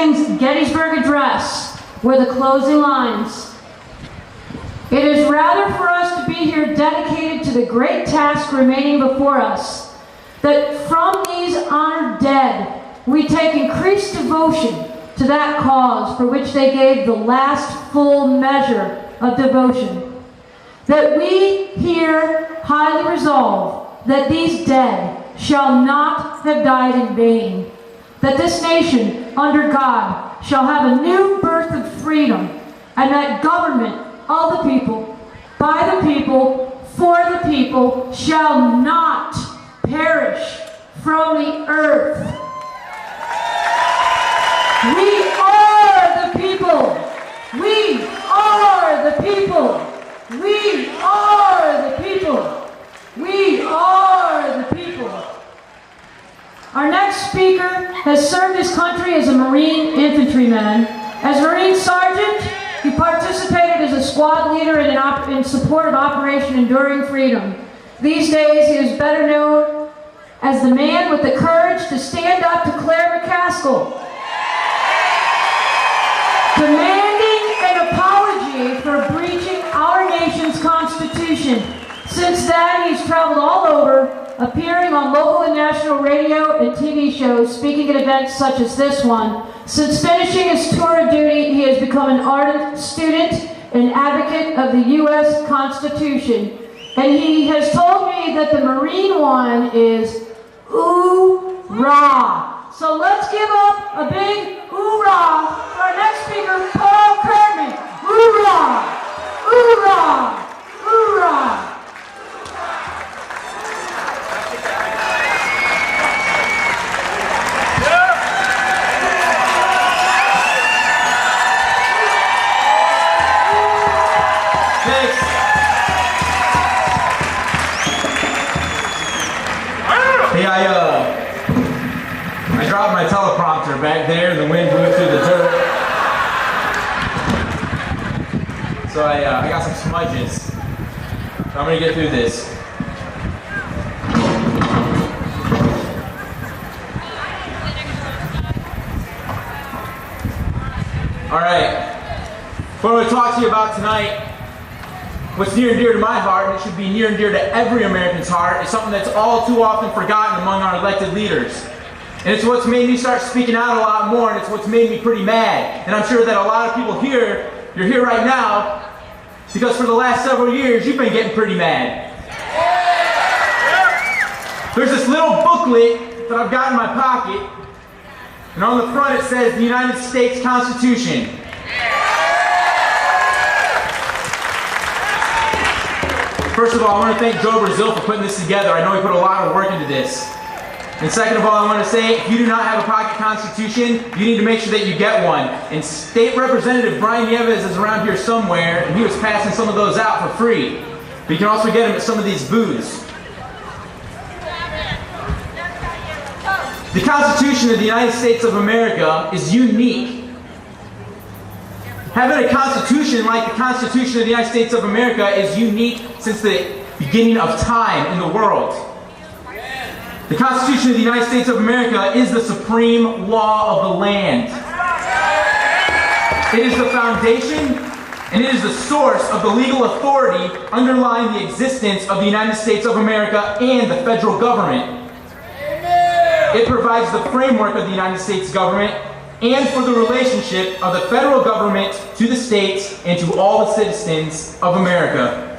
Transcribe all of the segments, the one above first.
Lincoln's Gettysburg Address were the closing lines. It is rather for us to be here dedicated to the great task remaining before us, that from these honored dead we take increased devotion to that cause for which they gave the last full measure of devotion, that we here highly resolve that these dead shall not have died in vain, that this nation under God shall have a new birth of freedom, and that government of the people, by the people, for the people, shall not perish from the earth. We are the people. We are the people. We are the people. We are the people. Our next speaker has served his country as a Marine infantryman. As Marine Sergeant, he participated as a squad leader in support of Operation Enduring Freedom. These days, he is better known as the man with the courage to stand up to Claire McCaskill, demanding an apology for breaching our nation's Constitution. Since then, he's traveled all over, appearing on local and national radio and TV shows, speaking at events such as this one. Since finishing his tour of duty, he has become an ardent student and advocate of the U.S. Constitution. And he has told me that the Marine one is ooh-rah. So let's give up a big ooh-rah for our next speaker, Paul Curtman. Ooh-rah! Ooh-rah! Ooh-rah! Hey, I dropped my teleprompter back there and the wind blew it through the dirt. So I got some smudges. So I'm gonna get through this. Alright. What I'm gonna talk to you about tonight, what's near and dear to my heart, and it should be near and dear to every American's heart, is something that's all too often forgotten among our elected leaders. And it's what's made me start speaking out a lot more, and it's what's made me pretty mad. And I'm sure that a lot of people here, you're here right now, because for the last several years, you've been getting pretty mad. There's this little booklet that I've got in my pocket, and on the front it says the United States Constitution. First of all, I want to thank Joe Brazil for putting this together. I know he put a lot of work into this. And second of all, I want to say, if you do not have a pocket constitution, you need to make sure that you get one. And State Representative Brian Nieves is around here somewhere, and he was passing some of those out for free. But you can also get them at some of these booths. The Constitution of the United States of America is unique. Having a constitution like the Constitution of the United States of America is unique since the beginning of time in the world. The Constitution of the United States of America is the supreme law of the land. It is the foundation and it is the source of the legal authority underlying the existence of the United States of America and the federal government. It provides the framework of the United States government and for the relationship of the federal government to the states and to all the citizens of America.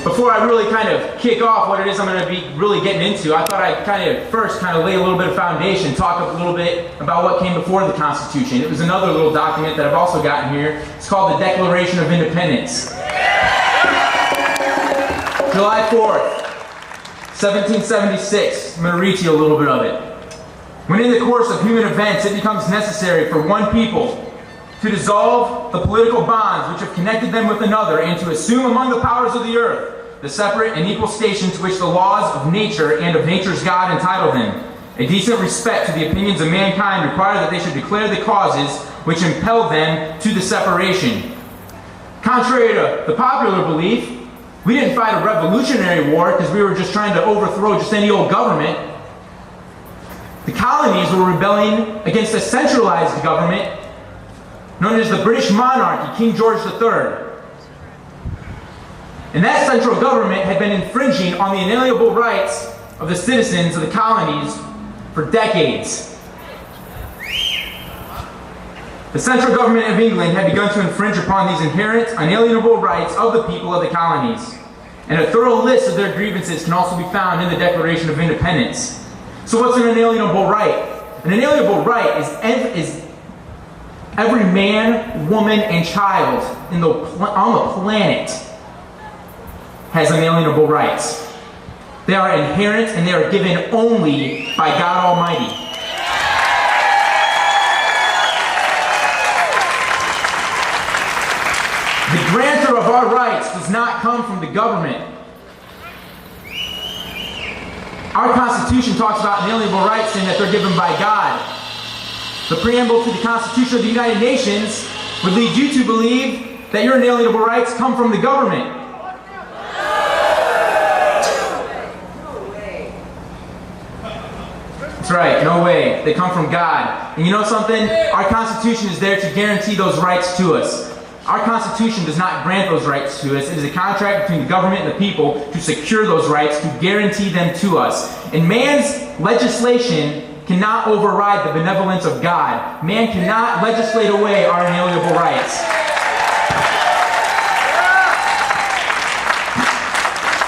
Before I really kind of kick off what it is I'm going to be really getting into, I thought I'd first lay a little bit of foundation, talk a little bit about what came before the Constitution. It was another little document that I've also gotten here. It's called the Declaration of Independence. July 4th, 1776. I'm going to read to you a little bit of it. When in the course of human events it becomes necessary for one people to dissolve the political bonds which have connected them with another, and to assume among the powers of the earth the separate and equal station to which the laws of nature and of nature's God entitle them, a decent respect to the opinions of mankind require that they should declare the causes which impel them to the separation. Contrary to the popular belief, we didn't fight a revolutionary war because we were just trying to overthrow just any old government. The The colonies were rebelling against a centralized government known as the British monarchy, King George III. And that central government had been infringing on the inalienable rights of the citizens of the colonies for decades. The central government of England had begun to infringe upon these inherent, unalienable rights of the people of the colonies. And a thorough list of their grievances can also be found in the Declaration of Independence. So what's an inalienable right? An inalienable right is every man, woman, and child on the planet has inalienable rights. They are inherent and they are given only by God Almighty. The grantor of our rights does not come from the government. Our Constitution talks about inalienable rights saying that they're given by God. The preamble to the Constitution of the United Nations would lead you to believe that your inalienable rights come from the government. That's right, no way. They come from God. And you know something? Our Constitution is there to guarantee those rights to us. Our Constitution does not grant those rights to us. It is a contract between the government and the people to secure those rights, to guarantee them to us. And man's legislation cannot override the benevolence of God. Man cannot legislate away our inalienable rights.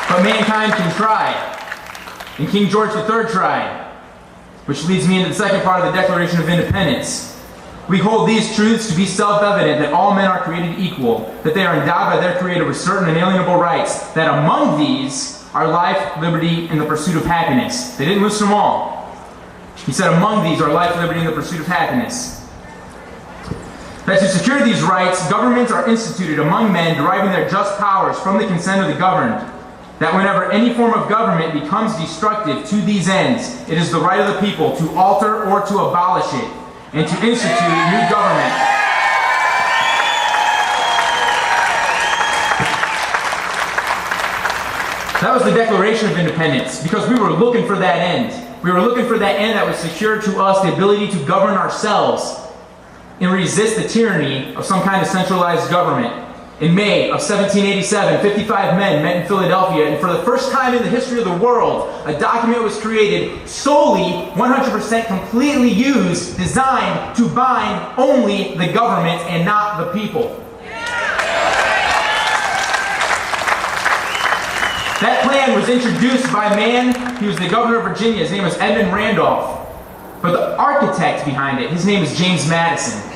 But mankind can try. And King George III tried. Which leads me into the second part of the Declaration of Independence. We hold these truths to be self-evident, that all men are created equal, that they are endowed by their Creator with certain inalienable rights, that among these are life, liberty, and the pursuit of happiness. They didn't list them all. He said among these are life, liberty, and the pursuit of happiness. That to secure these rights, governments are instituted among men, deriving their just powers from the consent of the governed. That whenever any form of government becomes destructive to these ends, it is the right of the people to alter or to abolish it, and to institute new government. That was the Declaration of Independence, because we were looking for that end. We were looking for that end that would secure to us the ability to govern ourselves and resist the tyranny of some kind of centralized government. In May of 1787, 55 men met in Philadelphia, and for the first time in the history of the world, a document was created solely, 100% completely used, designed to bind only the government and not the people. That plan was introduced by a man, he was the governor of Virginia, his name was Edmund Randolph. But the architect behind it, his name is James Madison.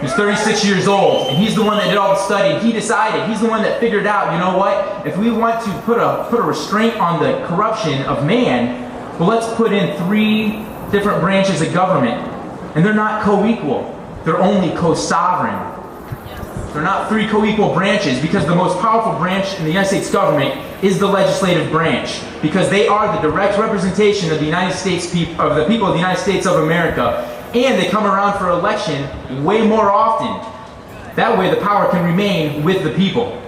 He's 36 years old, and he's the one that did all the study. He decided, he's the one that figured out, you know what, if we want to put a restraint on the corruption of man, well, let's put in 3 different branches of government. And they're not co-equal. They're only co-sovereign. They're not 3 co-equal branches, because the most powerful branch in the United States government is the legislative branch, because they are the direct representation of the United States of the people of the United States of America. And they come around for election way more often. That way the power can remain with the people.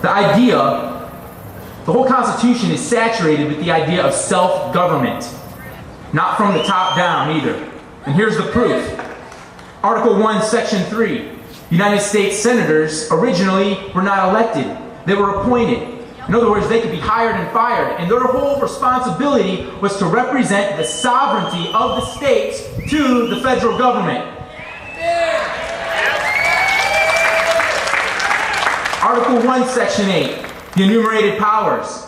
The whole Constitution is saturated with the idea of self-government. Not from the top down either. And here's the proof. Article 1, Section 3. United States senators originally were not elected. They were appointed. In other words, they could be hired and fired, and their whole responsibility was to represent the sovereignty of the states to the federal government. Article 1, Section 8, the enumerated powers.